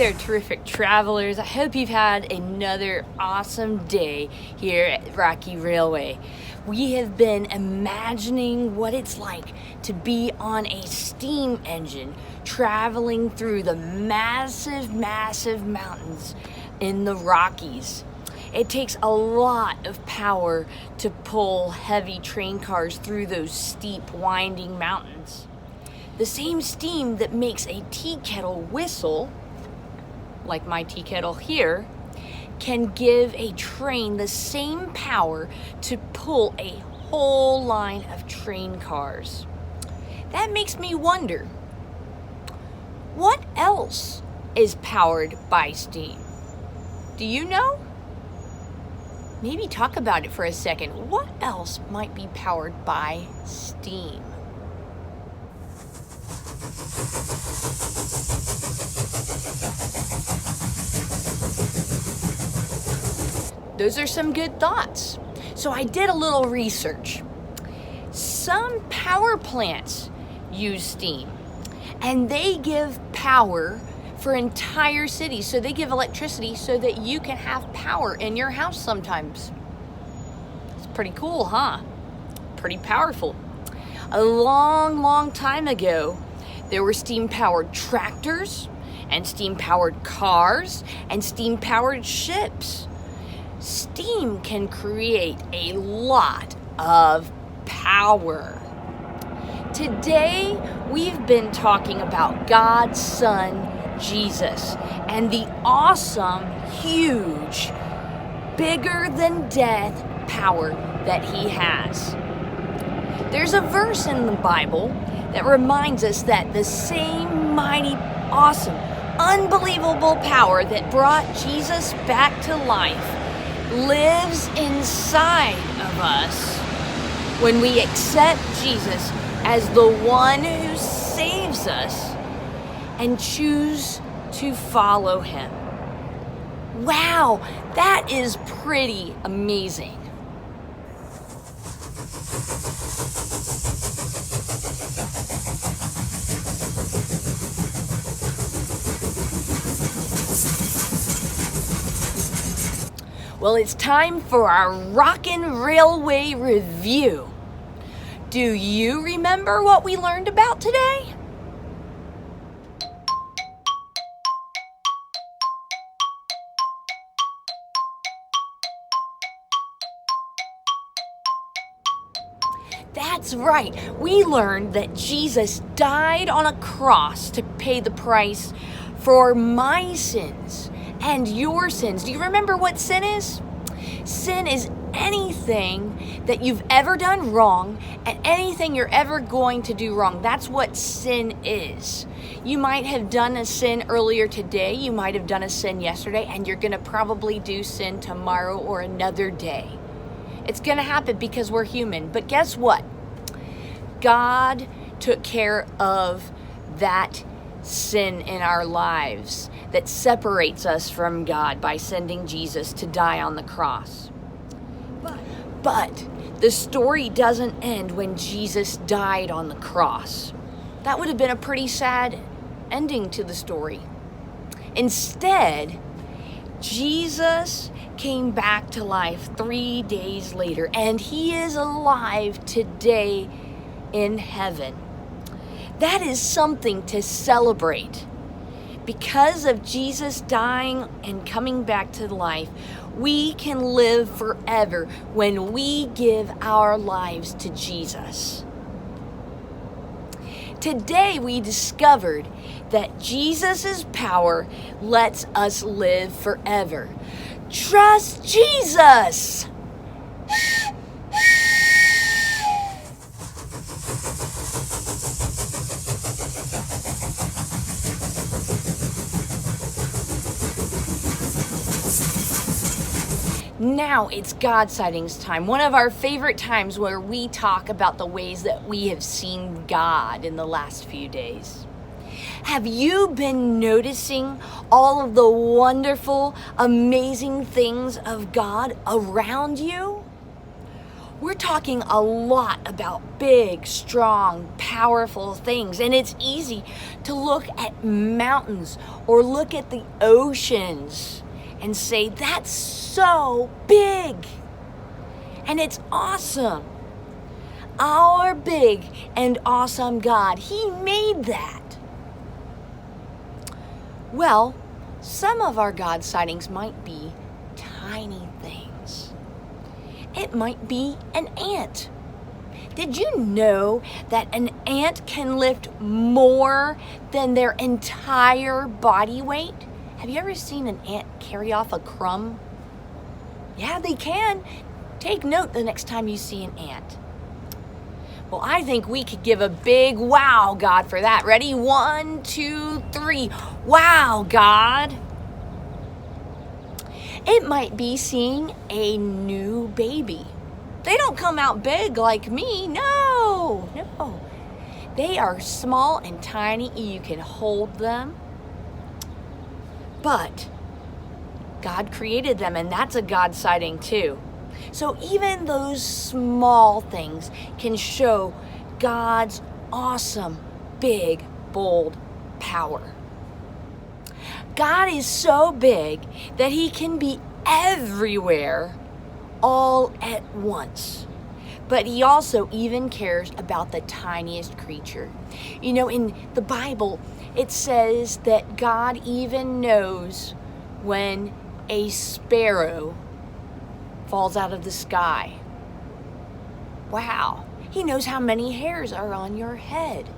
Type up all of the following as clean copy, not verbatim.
there, terrific travelers. I hope you've had another awesome day here at Rocky Railway. We have been imagining what it's like to be on a steam engine traveling through the massive mountains in the Rockies. It takes a lot of power to pull heavy train cars through those steep, winding mountains. The same steam that makes a tea kettle whistle, like my tea kettle here, can give a train the same power to pull a whole line of train cars. That makes me wonder, what else is powered by steam? Do you know? Maybe talk about it for a second. What else might be powered by steam? Those are some good thoughts. So I did a little research. Some power plants use steam, and they give power for entire cities. So they give electricity so that you can have power in your house sometimes. It's pretty cool, huh? Pretty powerful. A long time ago, there were steam-powered tractors and steam-powered cars and steam-powered ships. Steam can create a lot of power. Today, we've been talking about God's Son, Jesus, and the awesome, huge, bigger than death power that he has. There's a verse in the Bible that reminds us that the same mighty, awesome, unbelievable power that brought Jesus back to life lives inside of us when we accept Jesus as the one who saves us and choose to follow him. Wow, that is pretty amazing. Well, it's time for our Rockin' Railway review. Do you remember what we learned about today? That's right. We learned that Jesus died on a cross to pay the price for my sins and your sins. Do you remember what sin is? Sin is anything that you've ever done wrong and anything you're ever going to do wrong. That's what sin is. You might have done a sin earlier today. You might have done a sin yesterday, and you're going to probably do sin tomorrow or another day. It's going to happen because we're human. But guess what? God took care of that sin in our lives that separates us from God by sending Jesus to die on the cross. But the story doesn't end when Jesus died on the cross. That would have been a pretty sad ending to the story. Instead, Jesus came back to life 3 days later, and he is alive today in heaven. That is something to celebrate. Because of Jesus dying and coming back to life, we can live forever when we give our lives to Jesus. Today we discovered that Jesus' power lets us live forever. Trust Jesus! Now it's God sightings time, one of our favorite times where we talk about the ways that we have seen God in the last few days. Have you been noticing all of the wonderful, amazing things of God around you? We're talking a lot about big, strong, powerful things, and it's easy to look at mountains or look at the oceans and say, that's so big, and it's awesome. Our big and awesome God, He made that. Well, some of our God sightings might be tiny things. It might be an ant. Did you know that an ant can lift more than their entire body weight? Have you ever seen an ant carry off a crumb? Yeah, they can. Take note the next time you see an ant. Well, I think we could give a big wow, God, for that. Ready? 1, 2, 3. Wow, God. It might be seeing a new baby. They don't come out big like me. No. They are small and tiny. You can hold them. But God created them, and that's a God sighting too. So even those small things can show God's awesome, big, bold power. God is so big that He can be everywhere all at once. But He also even cares about the tiniest creature. You know, in the Bible, it says that God even knows when a sparrow falls out of the sky. Wow. He knows how many hairs are on your head.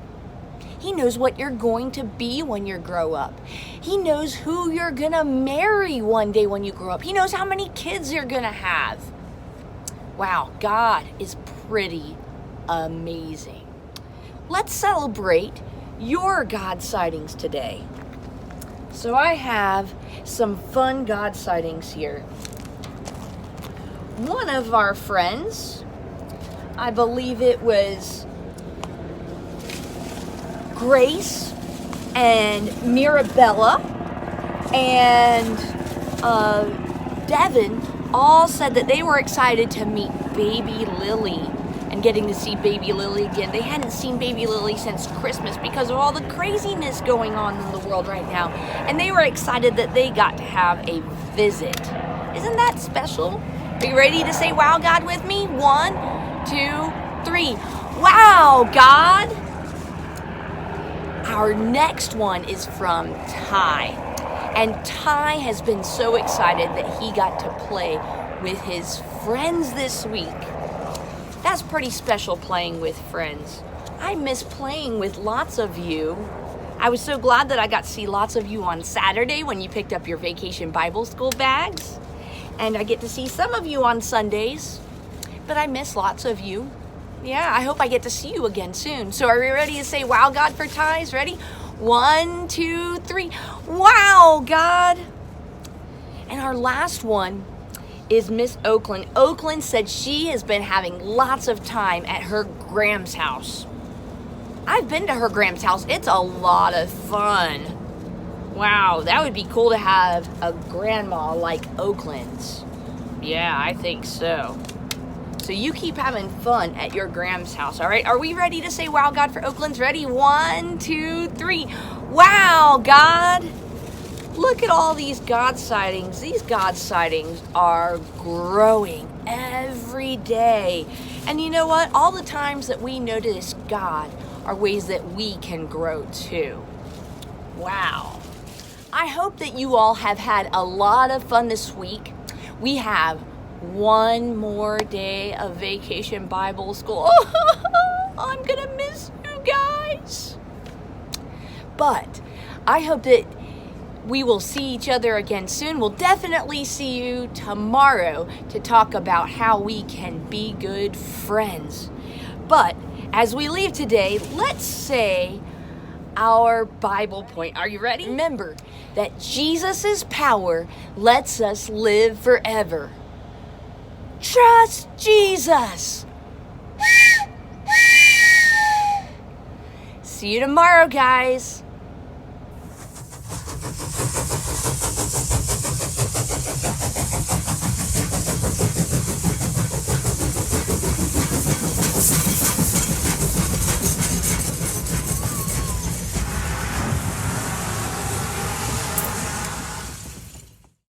He knows what you're going to be when you grow up. He knows who you're going to marry one day when you grow up. He knows how many kids you're going to have. Wow, God is pretty amazing. Let's celebrate your God sightings today. So I have some fun God sightings here. One of our friends, I believe it was Grace and Mirabella and Devin all said that they were excited to meet baby Lily and getting to see baby Lily again. They hadn't seen baby Lily since Christmas because of all the craziness going on in the world right now. And they were excited that they got to have a visit. Isn't that special? Are you ready to say wow, God, with me? 1, 2, 3. Wow, God! Our next one is from Ty. And Ty has been so excited that he got to play with his friends this week. That's pretty special, playing with friends. I miss playing with lots of you. I was so glad that I got to see lots of you on Saturday when you picked up your Vacation Bible School bags. And I get to see some of you on Sundays. But I miss lots of you. Yeah, I hope I get to see you again soon. So are we ready to say wow, God, for Ties? Ready? 1, 2, 3. Wow, God. And our last one is Miss Oakland. Oakland said she has been having lots of time at her Gram's house. I've been to her Gram's house. It's a lot of fun. Wow, that would be cool to have a grandma like Oakland's. Yeah, I think so. So you keep having fun at your Gram's house, all right? Are we ready to say wow, God, for Oakland's? Ready? 1, 2, 3. Wow, God. Look at all these God sightings. These God sightings are growing every day. And you know what? All the times that we notice God are ways that we can grow too. Wow. I hope that you all have had a lot of fun this week. We have one more day of Vacation Bible School. I'm gonna miss you guys. But I hope that we will see each other again soon. We'll definitely see you tomorrow to talk about how we can be good friends. But as we leave today, let's say our Bible point. Are you ready? Remember that Jesus' power lets us live forever. Trust Jesus. See you tomorrow, guys.